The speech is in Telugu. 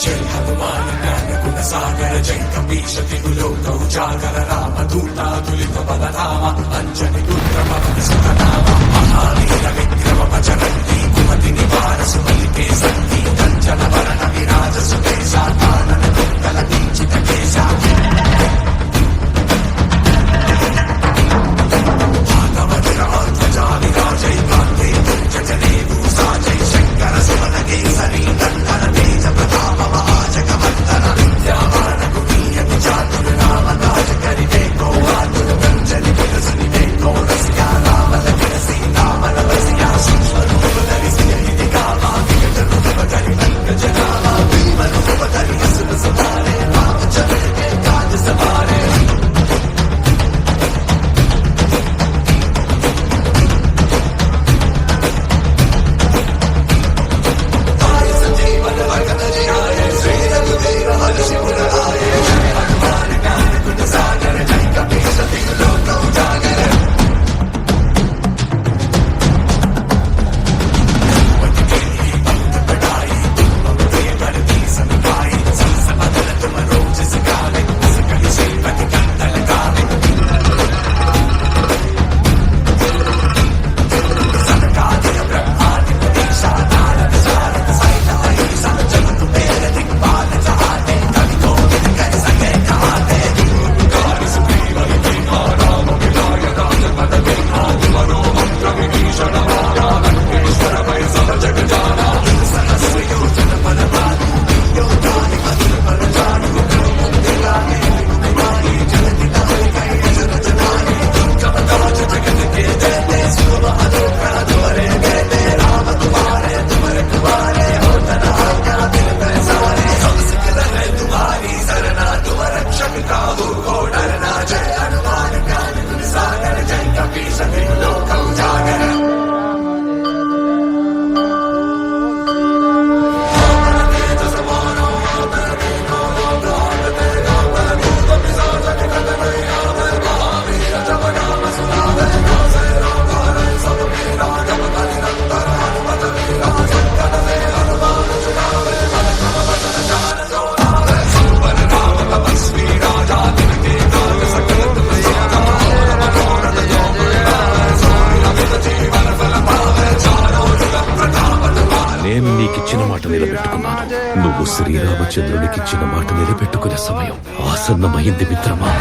జై హనుమాన్ జ్ఞాన గుణ సాగర జై కపీశ తిగులోక ఉజాగర రామ దూతాతులిత బలరామ అంజని రుద్ర పవన సుతనామ మహావీర విక్రమ భజరంతి కుమతి నివార సుమలికే సంతి కంచన వరణ విరాజ సుకేశ కానన దుర్గల కించిత కేశ భాగవతుల ఆత్మజా విరాజై కాంతే దుర్జనే భూసా జై శంకర సుమన కేసరి నందన తేజ ప్రతాప మహాజగవందన విద్యావాన గుణీయతి చాతుర రామ కాజ కరివే గోవాతుల కంజని విరసుని వే కోరసియా రామల విరసి రామల వసియా సూక్ష్మరూపధరి సియహితి కామా వికట రూపధరి పంకజ నామ భీమ రూపధరి అసుర సవారే రామచంద్ర के काज सवारे నేను నీకిచ్చిన మాట నిలబెట్టుకున్నాను. నువ్వు శ్రీరామచంద్రునికిచ్చిన మాట నిలబెట్టుకునే సమయం ఆసన్నమైంది మిత్రమా.